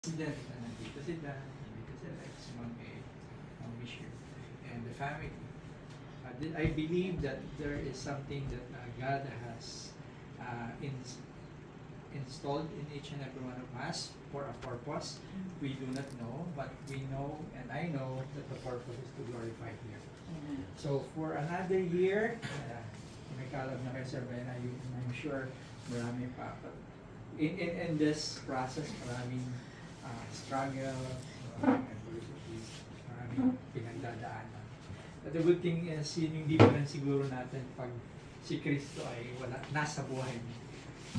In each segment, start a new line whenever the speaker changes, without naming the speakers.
President na nandito sila, nandito sila, si Ma'am Bishop, and the family. I believe that there is something that God has installed in each and every one of us for a purpose. We do not know, but we know, and I know that the purpose is to glorify Him. So for another year, may kalab na kayo, Sir Ben, I'm sure marami pa. But in this process, maraming struggle, maraming adversities, maraming pinagdadaanan. But the good thing is, yun yung difference siguro natin pag si Kristo ay nasa buhay niya.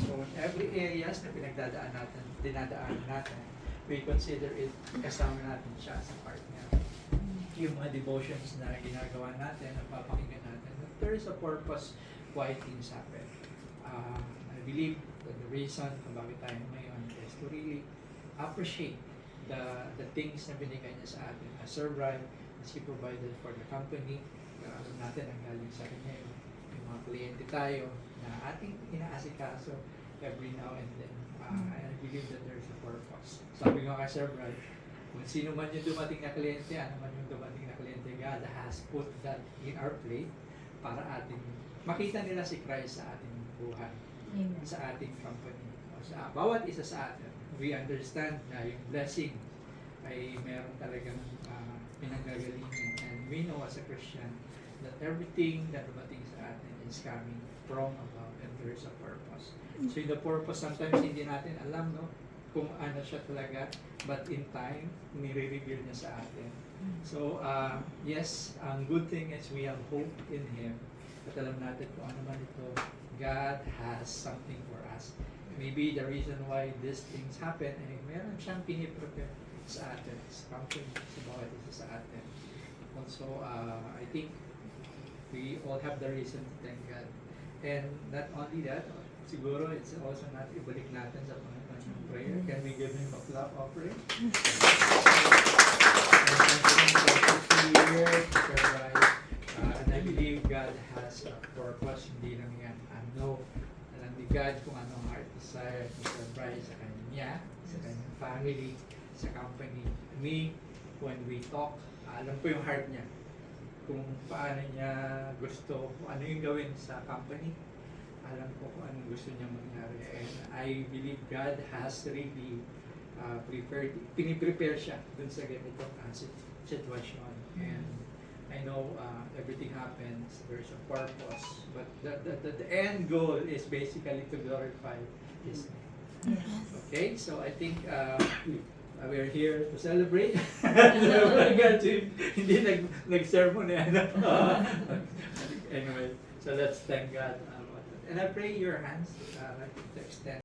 So in every areas na dinadaanan natin, we consider it kasama natin siya sa part niya. Yung mga devotions na ginagawa natin, napapakinggan natin, there is a purpose why things happen. I believe that the reason kung bakit tayo ngayon is to really appreciate the things na binigay niya sa atin. As Sir Brian, as He provided for the company, alam natin ang galing sa kanya yung mga kliyente tayo na ating inaasikaso every now and then. I believe that there is a purpose. Sabi ko kay Sir Brian, kung sino man yung dumating na kliyente, ano man yung dumating na kliyente, God has put that in our plate para ating makita nila si Christ sa ating buhay.
Amen.
Sa ating company. O sa bawat isa sa atin, we understand na yung blessing ay meron talagang pinanggagalingan. And we know as a Christian that everything that dumating sa atin is coming from above and there is a purpose. So the purpose, sometimes hindi natin alam, no, kung ano siya talaga, but in time, nire-reveal niya sa atin. So, yes, ang good thing is we have hope in Him. At alam natin kung ano man ito, God has something for us. Maybe the reason why these things happen ay meron siyang piniprepare sa atin, sa company, sa bawat isa sa atin. Also, I think we all have the reason to thank God. And not only that, siguro it's also not ibalik natin sa Panginoon yung prayer. Can we give Him a clap offering? And I believe God has a purpose, hindi lang yan. Alam ni God kung anong heart desire ni Sir Brian sa kanya, sa kanyang family, sa company. Me, when we talk, alam ko yung heart niya. Kung paano niya gusto, kung ano yung gawin sa company, alam ko kung anong gusto niya mangyari. And I believe God has really piniprepare siya dun sa ganitong situation. And I know everything happens, there's a purpose, but the end goal is basically to glorify His name.
Yes.
Okay, so I think we're here to celebrate. Hindi nag-sermon na yan. Anyway, so let's thank God. And I pray your hands to extend